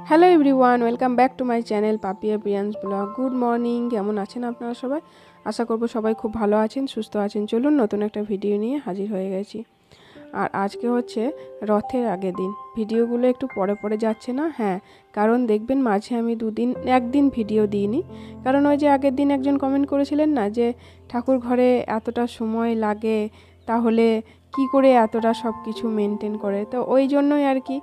Hello everyone, welcome back to my channel Papiya Priyans blog. Good morning, কেমন আছেন আপনারা সবাই? আশা করব সবাই খুব ভালো আছেন, সুস্থ আছেন। চলুন নতুন একটা ভিডিও নিয়ে হাজির হয়ে গেছি। আর আজকে হচ্ছে রথের আগের দিন। ভিডিওগুলো একটু পরে পরে যাচ্ছে না, হ্যাঁ, কারণ দেখবেন মাঝে আমি একদিন ভিডিও দিইনি। কারণ ওই যে আগের দিন একজন কমেন্ট করেছিলেন না যে ঠাকুর ঘরে এতটা সময় লাগে, তাহলে কি করে এতটা সব কিছু মেনটেন করে। তো ওই জন্যই আর কি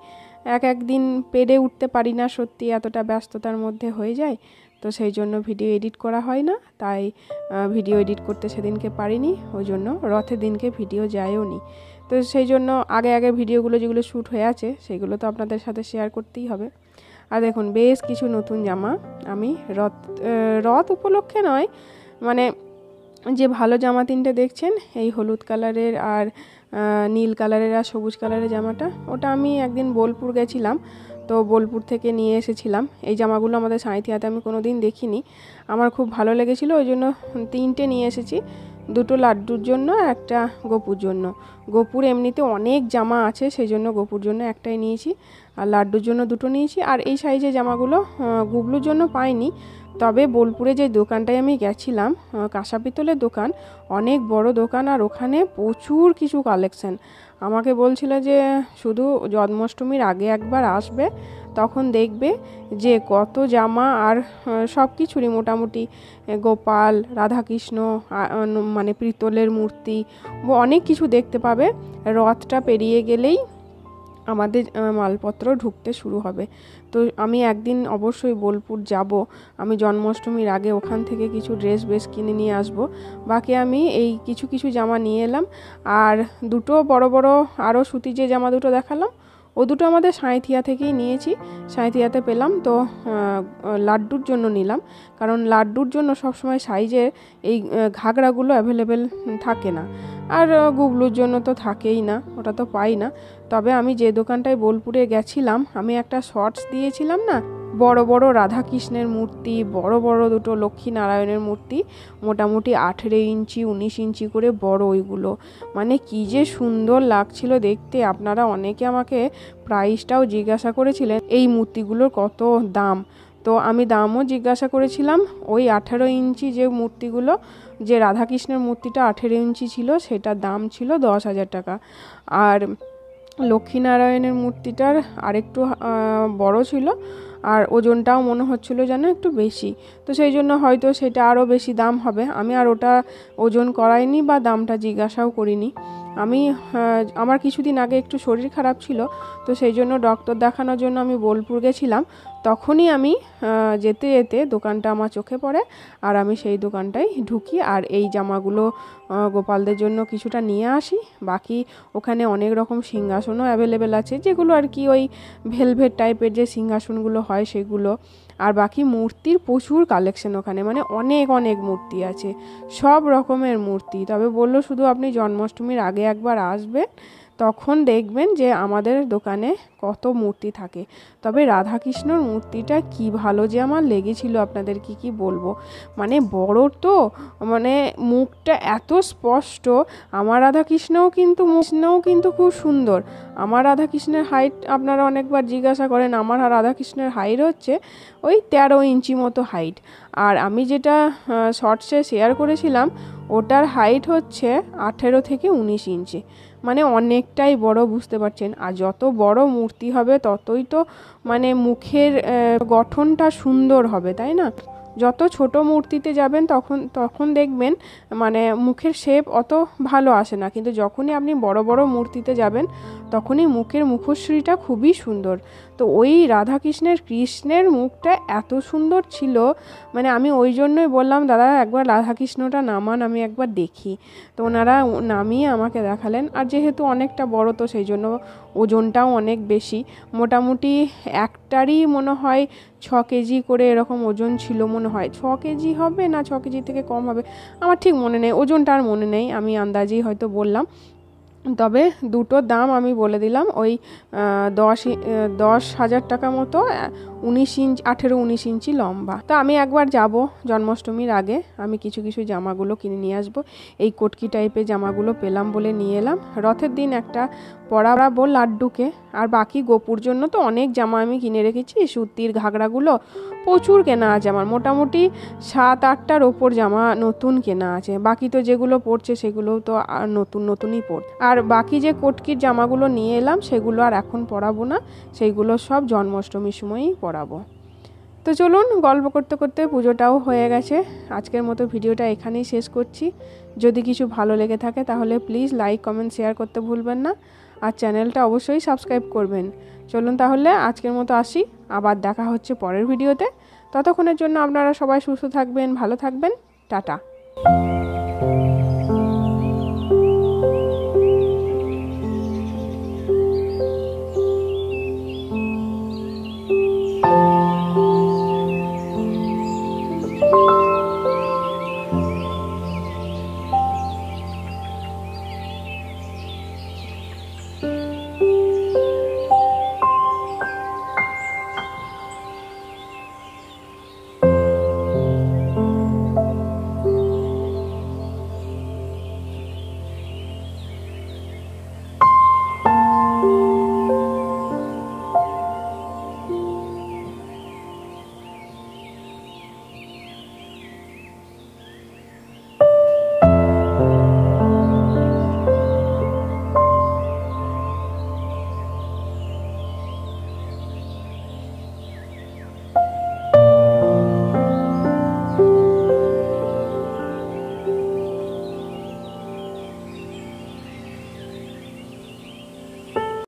একদিন পেরে উঠতে পারি না, সত্যি এতটা ব্যস্ততার মধ্যে হয়ে যায়। তো সেই জন্য ভিডিও এডিট করা হয় না, তাই ভিডিও এডিট করতে সেদিনকে পারিনি। ওই জন্য রথের দিনকে ভিডিও যায়ও নি। তো সেই জন্য আগে ভিডিওগুলো যেগুলো শ্যুট হয়ে আছে সেগুলো তো আপনাদের সাথে শেয়ার করতেই হবে। আর দেখুন বেশ কিছু নতুন জামা আমি রথ উপলক্ষে নয়, মানে যে ভালো জামা তিনটে দেখছেন, এই হলুদ কালারের আর নীল কালারের আর সবুজ কালারের জামাটা, ওটা আমি একদিন বোলপুর গেছিলাম, তো বোলপুর থেকে নিয়ে এসেছিলাম। এই জামাগুলো আমাদের সাঁইথিয়াতে আমি কোনো দিন দেখিনি, আমার খুব ভালো লেগেছিলো, ওই জন্য তিনটে নিয়ে এসেছি। দুটো লাড্ডুর জন্য, একটা গোপুর জন্য। গোপুর এমনিতে অনেক জামা আছে, সেই জন্য গোপুর জন্য একটাই নিয়েছি, আর লাড্ডুর জন্য দুটো নিয়েছি। আর এই সাইজের জামাগুলো গুবলুর জন্য পাইনি, তবে বোলপুরে যে দোকানটায় আমি গেছিলাম, কাঁসা পিতলের দোকান, অনেক বড় দোকান, আর ওখানে প্রচুর কিছু কালেকশন। আমাকে বলছিল যে শুধু জন্মাষ্টমীর আগে একবার আসবে, তখন দেখবে যে কত জামা আর সব কিছুরই মোটামুটি গোপাল, রাধাকৃষ্ণ, মানে পিতলের মূর্তি, অনেক কিছু দেখতে পাবে। রথটা পেরিয়ে গেলেই আমাদের মালপত্র ঢুকতে শুরু হবে। তো আমি একদিন অবশ্যই বোলপুর যাব, আমি জন্মাষ্টমীর আগে ওখান থেকে কিছু ড্রেস বেশ কিনে নিয়ে আসব। বাকি আমি এই কিছু জামা নিয়ে এলাম, আর দুটো বড় আরও সুতি যে জামা দুটো দেখালাম, ও দুটো আমাদের সাঁইথিয়া থেকেই নিয়েছি, সাঁইথিয়াতে পেলাম। তো লাড্ডুর জন্য নিলাম, কারণ লাড্ডুর জন্য সবসময় সাইজের এই ঘাগরাগুলো অ্যাভেলেবেল থাকে না, আর গুবলুর জন্য তো থাকেই না, ওটা তো পাই না। তবে আমি যে দোকানটায় বোলপুরে গেছিলাম, আমি একটা শর্টস দিয়েছিলাম না, বড় রাধাকৃষ্ণের মূর্তি, বড় দুটো লক্ষ্মী নারায়ণের মূর্তি, মোটামুটি 18 ইঞ্চি 19 ইঞ্চি করে বড়, ওইগুলো মানে কি যে সুন্দর লাগছিল দেখতে। আপনারা অনেকে আমাকে প্রাইসটাও জিজ্ঞাসা করেছিলেন এই মূর্তিগুলোর কত দাম, তো আমি দামও জিজ্ঞাসা করেছিলাম। ওই 18 ইঞ্চি যে মূর্তিগুলো, যে রাধাকৃষ্ণের মূর্তিটা 18 ইঞ্চি ছিল, সেটার দাম ছিল 10,000 টাকা। আর লক্ষ্মীনারায়ণের মূর্তিটার আরেকটু বড় ছিল, আর ওজনটাও মনে হচ্ছিলো যেন একটু বেশি, তো সেই জন্য হয়তো সেটা আরও বেশি দাম হবে। আমি আর ওটা ওজন করাইনি বা দামটা জিজ্ঞাসাও করিনি। আমি আমার কিছুদিন আগে একটু শরীর খারাপ ছিল, তো সেই জন্য ডক্টর দেখানোর জন্য আমি বোলপুর গেছিলাম। তখনই আমি যেতে যেতে দোকানটা আমার চোখে পড়ে, আর আমি সেই দোকানটায় ঢুকি, আর এই জামাগুলো গোপালদের জন্য কিছুটা নিয়ে আসি। বাকি ওখানে অনেক রকম সিংহাসনও অ্যাভেলেবেল আছে, যেগুলো আর কি ওই ভেলভেট টাইপের যে সিংহাসনগুলো হয় সেগুলো। আর বাকি মূর্তির প্রচুর কালেকশন ওখানে, মানে অনেক মূর্তি আছে, সব রকমের মূর্তি। তবে বললো শুধু আপনি জন্মাষ্টমীর আগে একবার আসবেন, তখন দেখবেন যে আমাদের দোকানে কত মূর্তি থাকে। তবে রাধাকৃষ্ণর মূর্তিটা কি ভালো যে আমার লেগেছিল, আপনাদের কি বলবো, মানে বড় তো, মানে মুখটা এত স্পষ্ট। আমার রাধাকৃষ্ণও কিন্তু খুব সুন্দর। আমার রাধাকৃষ্ণের হাইট আপনারা অনেকবার জিজ্ঞাসা করেন, আমার রাধাকৃষ্ণের হাইট হচ্ছে ওই 13 ইঞ্চি মতো হাইট, আর আমি যেটা শর্টসে শেয়ার করেছিলাম ওটার হাইট হচ্ছে 18 থেকে 19 ইঞ্চি, মানে অনেকটাই বড়, বুঝতে পারছেন। আর যত বড় মূর্তি হবে ততই তো মানে মুখের গঠনটা সুন্দর হবে, তাই না? যত ছোট মূর্তিতে যাবেন তখন দেখবেন মানে মুখের শেপ অত ভালো আসে না, কিন্তু যখনই আপনি বড় মূর্তিতে যাবেন তখনই মুখের মুখশ্রীটা খুবই সুন্দর। তো ওই কৃষ্ণের মুখটা এত সুন্দর ছিল, মানে আমি ওই জন্যই বললাম দাদা একবার রাধাকৃষ্ণটা নামান, আমি একবার দেখি। তো ওনারা নামিয়ে আমাকে দেখালেন, আর যেহেতু অনেকটা বড় তো সেই জন্য ওজনটাও অনেক বেশি, মোটামুটি একটারই মনে হয় 6 কেজি করে এরকম ওজন ছিল, মনে হয় 6 কেজি হবে না 6 কেজি থেকে কম হবে, আমার ঠিক মনে নেই, ওজনটা আর মনে নেই, আমি আন্দাজেই হয়তো বললাম। তবে দুটোর দাম আমি বলে দিলাম, ওই 10,000 টাকা মতো, 18-19 ইঞ্চি লম্বা। তা আমি একবার যাব জন্মাষ্টমীর আগে, আমি কিছু জামাগুলো কিনে নিয়ে আসবো। এই কটকি টাইপের জামাগুলো পেলাম বলে নিয়ে এলাম। রথের দিন একটা পরাবো লাড্ডুকে। আর বাকি গোপুর জন্য তো অনেক জামা আমি কিনে রেখেছি, সুতির ঘাগরাগুলো প্রচুর কেনা আছে আমার, মোটামুটি 7-8টার ওপর জামা নতুন কেনা আছে। বাকি তো যেগুলো পরছে সেগুলো তো আর নতুনই পরছে। আর বাকি যে কটকির জামাগুলো নিয়ে এলাম সেগুলো আর এখন পরাবো না, সেইগুলো সব জন্মাষ্টমীর সময়ই পরাবো। তো চলুন, গল্প করতে করতে পুজোটাও হয়ে গেছে। আজকের মতো ভিডিওটা এখানেই শেষ করছি। যদি কিছু ভালো লেগে থাকে তাহলে প্লিজ লাইক, কমেন্ট, শেয়ার করতে ভুলবেন না। আর চ্যানেলটা অবশ্যই সাবস্ক্রাইব করবেন। চলুন তাহলে আজকের মতো আসি, আবার দেখা হচ্ছে পরের ভিডিওতে। ততক্ষণের জন্য আপনারা সবাই সুস্থ থাকবেন, ভালো থাকবেন, টাটা।